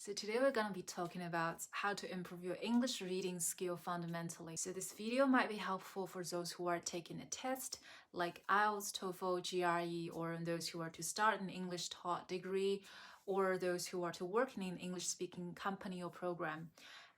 So today we're going to be talking about how to improve your English reading skill fundamentally. So this video might be helpful for those who are taking a test like IELTS, TOEFL, GRE, or those who are to start an English taught degree, or those who are to work in an English speaking company or program.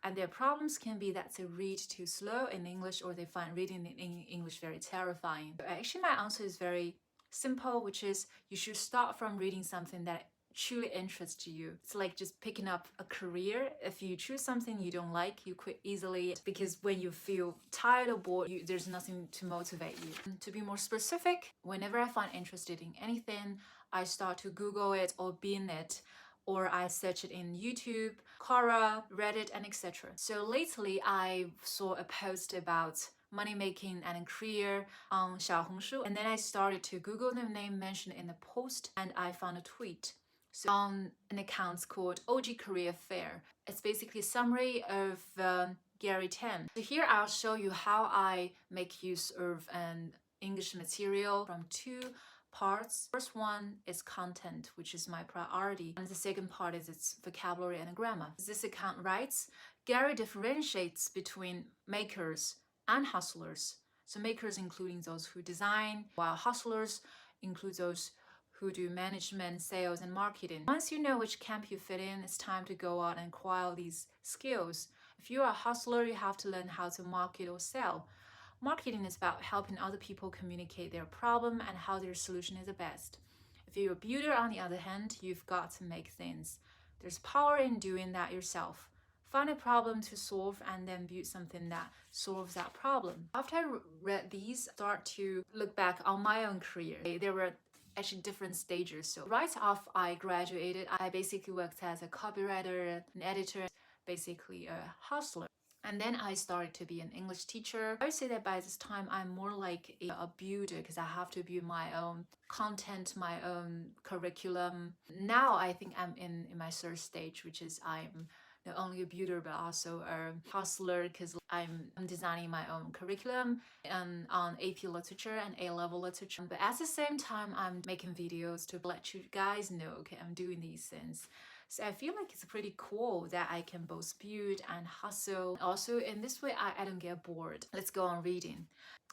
And their problems can be that they read too slow in English or they find reading in English very terrifying. Actually, my answer is very simple, which is you should start from reading something that truly interests you. It's like just picking up a career. If you choose something you don't like, you quit easily because when you feel tired or bored, there's nothing to motivate you. To be more specific, whenever I find interested in anything, I start to Google it or Bing it, or I search it in YouTube, Quora, Reddit, and etc. So lately I saw a post about money making and a career on Xiaohongshu, and then I started to Google the name mentioned in the post and I found a tweet. So on an account called OG Career Fair. It's basically a summary of Gary Tan. So here I'll show you how I make use of an English material from two parts. First one is content, which is my priority, and the second part is its vocabulary and grammar. This account writes, Gary differentiates between makers and hustlers. So makers including those who design, while hustlers include those who do management, sales, and marketing. Once you know which camp you fit in, it's time to go out and acquire these skills. If you're a hustler, you have to learn how to market or sell. Marketing is about helping other people communicate their problem and how their solution is the best. If you're a builder, on the other hand, you've got to make things. There's power in doing that yourself. Find a problem to solve and then build something that solves that problem. After I read these, start to look back on my own career. There were actually different stages. So right after I graduated, I basically worked as a copywriter, an editor, basically a hustler. And then I started to be an English teacher. I would say that by this time, I'm more like a builder because I have to build my own content, my own curriculum. Now I think I'm in my third stage, which is I'm not only a builder but also a hustler because I'm designing my own curriculum on AP literature and A-level literature. But at the same time, I'm making videos to let you guys know, okay, I'm doing these things. So I feel like it's pretty cool that I can both build and hustle. Also, in this way, I don't get bored. Let's go on reading.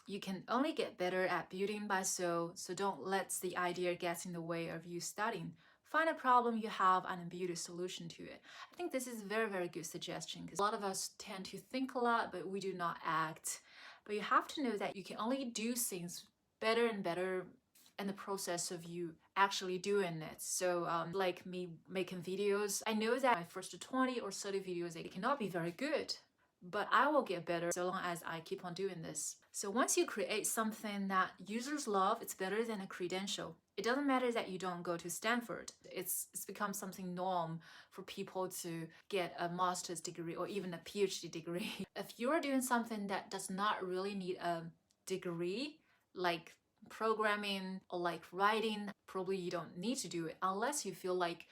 You can only get better at building by so don't let the idea get in the way of you studying. Find a problem you have and build a solution to it. I think this is a very, very good suggestion because a lot of us tend to think a lot, but we do not act. But you have to know that you can only do things better and better in the process of you actually doing it. So like me making videos, I know that my first 20 or 30 videos, they cannot be very good, but I will get better so long as I keep on doing this. So once you create something that users love, it's better than a credential. It doesn't matter that you don't go to Stanford. It's become something norm for people to get a master's degree or even a PhD degree. If you're doing something that does not really need a degree, like programming or like writing, probably you don't need to do it unless you feel like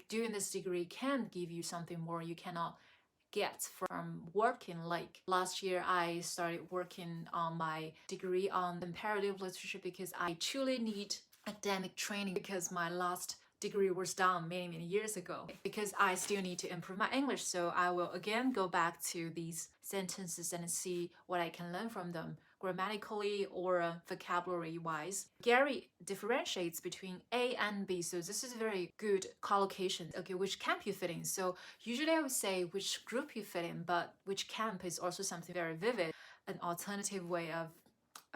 doing this degree can give you something more you cannot get from working. Like last year I started working on my degree on comparative literature because I truly need academic training because my last degree was done many years ago, because I still need to improve my English. So I will again go back to these sentences and see what I can learn from them grammatically or vocabulary wise. Gary differentiates between A and B, so this is a very good collocation. Okay, which camp you fit in? So usually I would say which group you fit in, but which camp is also something very vivid, an alternative way of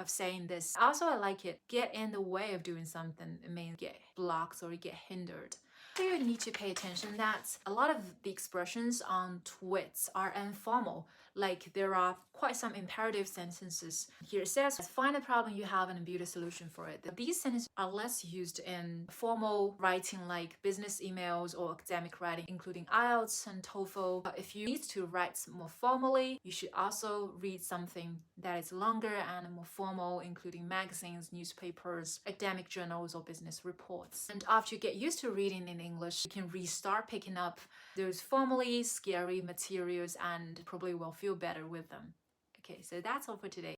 saying this. Also, I like it. Get in the way of doing something. It means get blocked or get hindered. So you need to pay attention that a lot of the expressions on tweets are informal. Like there are quite some imperative sentences. Here it says, find a problem you have and build a solution for it. These sentences are less used in formal writing like business emails or academic writing, including IELTS and TOEFL. If you need to write more formally, you should also read something that is longer and more formal, including magazines, newspapers, academic journals, or business reports. And after you get used to reading in English, you can restart picking up those formally scary materials and probably will feel better with them. Okay, so that's all for today.